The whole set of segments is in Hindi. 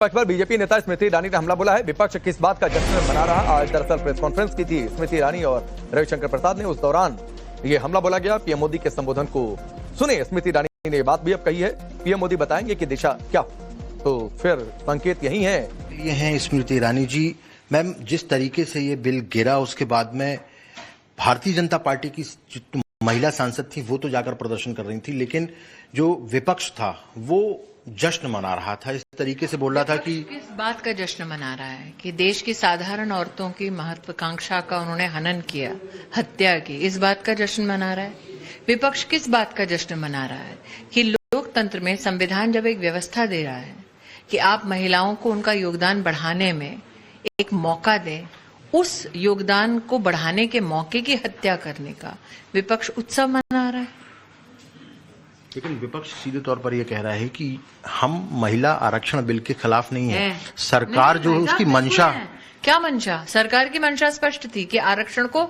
विपक्ष पर बीजेपी नेता स्मृति ईरानी ने हमला बोला है। विपक्ष किस बात का जश्न मना रहा? आज दरअसल प्रेस कॉन्फ्रेंस की थी स्मृति ईरानी और रविशंकर प्रसाद ने, उस दौरान ये हमला बोला गया। पीएम मोदी के संबोधन को सुने। स्मृति ईरानी ने ये बात भी अब कही है। पीएम मोदी बताएंगे कि दिशा क्या, तो फिर संकेत यही है। ये हैं स्मृति ईरानी जी। मैम, जिस तरीके से ये बिल गिरा उसके बाद में भारतीय जनता पार्टी की महिला सांसद थी वो तो जाकर प्रदर्शन कर रही थी, लेकिन जो विपक्ष था वो जश्न मना रहा था। इस तरीके से बोल रहा था कि किस बात का जश्न मना रहा है कि देश की साधारण औरतों की महत्वाकांक्षा का उन्होंने हनन किया, हत्या की, इस बात का जश्न मना रहा है। विपक्ष किस बात का जश्न मना रहा है कि लोकतंत्र में संविधान जब एक व्यवस्था दे रहा है कि आप महिलाओं को उनका योगदान बढ़ाने में एक मौका दें, उस योगदान को बढ़ाने के मौके की हत्या करने का विपक्ष उत्सव मना रहा है। लेकिन विपक्ष सीधे तौर पर यह कह रहा है कि हम महिला आरक्षण बिल के खिलाफ नहीं है। सरकार जो है उसकी मंशा, क्या मंशा? सरकार की मंशा स्पष्ट थी कि आरक्षण को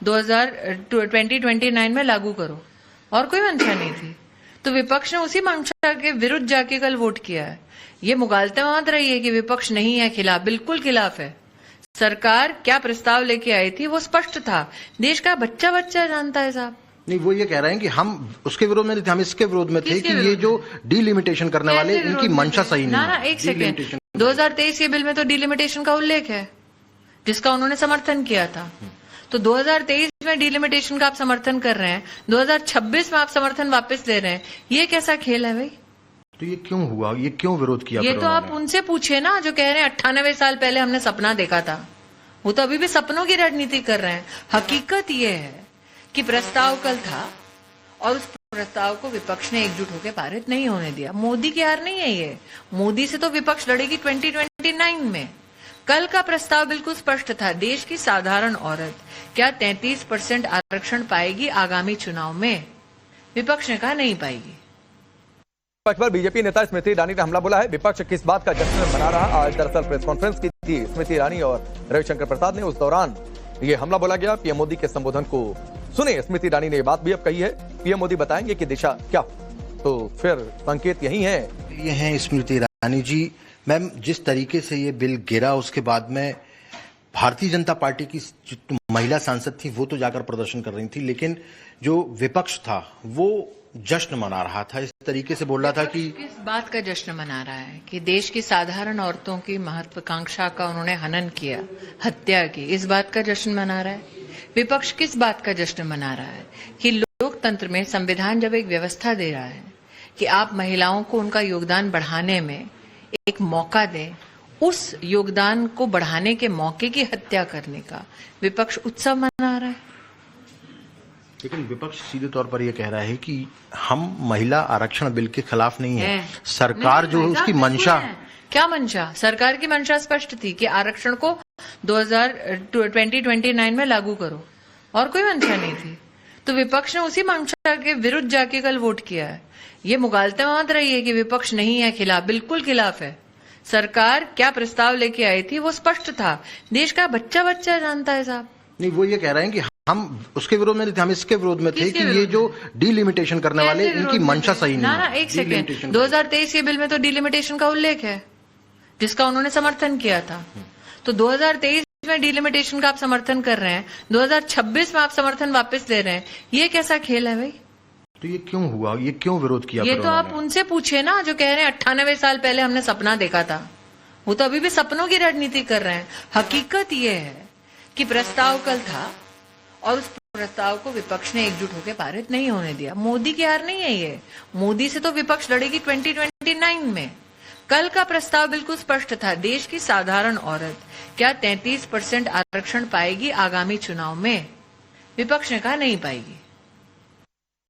2029 में लागू करो, और कोई मंशा नहीं थी। तो विपक्ष ने उसी मंशा के विरुद्ध जाके कल वोट किया है। ये मुगालते मत रही है कि विपक्ष नहीं है खिलाफ, बिल्कुल खिलाफ है। सरकार क्या प्रस्ताव लेके आई थी वो स्पष्ट था। देश का बच्चा बच्चा जानता है साहब। नहीं, वो ये कह रहे हैं कि हम उसके विरोध में नहीं थे, हम इसके विरोध में थे कि ये जो डिलिमिटेशन करने वाले इनकी मंशा सही नहीं है। ना, एक सेकेंड, 2023 के बिल में तो डिलिमिटेशन का उल्लेख है जिसका उन्होंने समर्थन किया था। तो 2023 में डिलिमिटेशन का आप समर्थन कर रहे हैं, 2026 में आप समर्थन वापस ले रहे हैं। ये कैसा खेल है भाई? तो ये क्यों हुआ, ये क्यों विरोध किया? ये तो आप उनसे पूछे ना जो कह रहे हैं 98 साल पहले हमने सपना देखा था। वो तो अभी भी सपनों की राजनीति कर रहे हैं। हकीकत ये है कि प्रस्ताव कल था और उस प्रस्ताव को विपक्ष ने एकजुट होकर पारित नहीं होने दिया। मोदी की हार नहीं है ये। मोदी से तो विपक्ष लड़ेगी 2029 में। कल का प्रस्ताव बिल्कुल स्पष्ट था। देश की साधारण औरत क्या 33% आरक्षण पाएगी आगामी चुनाव में? विपक्ष ने कहा नहीं पाएगी। विपक्ष पर बीजेपी नेता स्मृति ईरानी ने हमला बोला है। विपक्ष किस बात का जश्न मना रहा? आज दरअसल प्रेस कॉन्फ्रेंस की थी स्मृति ईरानी और रविशंकर प्रसाद ने, उस दौरान ये हमला बोला गया। पीएम मोदी के संबोधन को सुने। स्मृति ईरानी ने ये बात भी अब कही है। पीएम मोदी बताएंगे कि दिशा क्या, तो फिर संकेत यही है। ये हैं स्मृति ईरानी जी। मैम, जिस तरीके से ये बिल गिरा उसके बाद में भारतीय जनता पार्टी की महिला सांसद थी वो तो जाकर प्रदर्शन कर रही थी, लेकिन जो विपक्ष था वो जश्न मना रहा था। इस तरीके से बोल रहा था कि किस बात का जश्न मना रहा है कि देश की साधारण औरतों की महत्वाकांक्षा का उन्होंने हनन किया, हत्या की, इस बात का जश्न मना रहा है। विपक्ष किस बात का जश्न मना रहा है कि लोकतंत्र में संविधान जब एक व्यवस्था दे रहा है कि आप महिलाओं को उनका योगदान बढ़ाने में एक मौका दें, उस योगदान को बढ़ाने के मौके की हत्या करने का विपक्ष उत्सव मना रहा है। लेकिन विपक्ष सीधे तौर पर यह कह रहा है कि हम महिला आरक्षण बिल के खिलाफ नहीं है। सरकार जो है उसकी मंशा, क्या मंशा? सरकार की मंशा स्पष्ट थी कि आरक्षण को 2029 में लागू करो, और कोई मंशा नहीं थी। तो विपक्ष ने उसी मंशा के विरुद्ध जाके कल वोट किया है। ये मुगालते मत रही है कि विपक्ष नहीं है खिलाफ, बिल्कुल खिलाफ है। सरकार क्या प्रस्ताव लेके आई थी वो स्पष्ट था। देश का बच्चा बच्चा जानता है साहब। नहीं, वो ये कह रहे हैं कि हम उसके विरोध में नहीं थे, हम इसके विरोध में थे कि ये जो डिलिमिटेशन करने वाले इनकी मंशा सही नहीं है। ना, एक सेकेंड, 2023 के बिल में तो डिलिमिटेशन का उल्लेख है जिसका उन्होंने समर्थन किया था। तो 2023 में डिलिमिटेशन का आप समर्थन कर रहे हैं, 2026 में आप समर्थन वापस ले रहे हैं। ये कैसा खेल है भाई? तो ये क्यों हुआ, ये क्यों विरोध किया? ये तो आप उनसे पूछे ना जो कह रहे हैं 98 साल पहले हमने सपना देखा था। वो तो अभी भी सपनों की राजनीति कर रहे हैं। हकीकत ये है कि प्रस्ताव कल था और उस प्रस्ताव को विपक्ष ने एकजुट होकर पारित नहीं होने दिया। मोदी की हार नहीं है ये। मोदी से तो विपक्ष लड़ेगी 2029 में। कल का प्रस्ताव बिल्कुल स्पष्ट था। देश की साधारण औरत क्या 33% आरक्षण पाएगी आगामी चुनाव में? विपक्ष ने कहा नहीं पाएगी।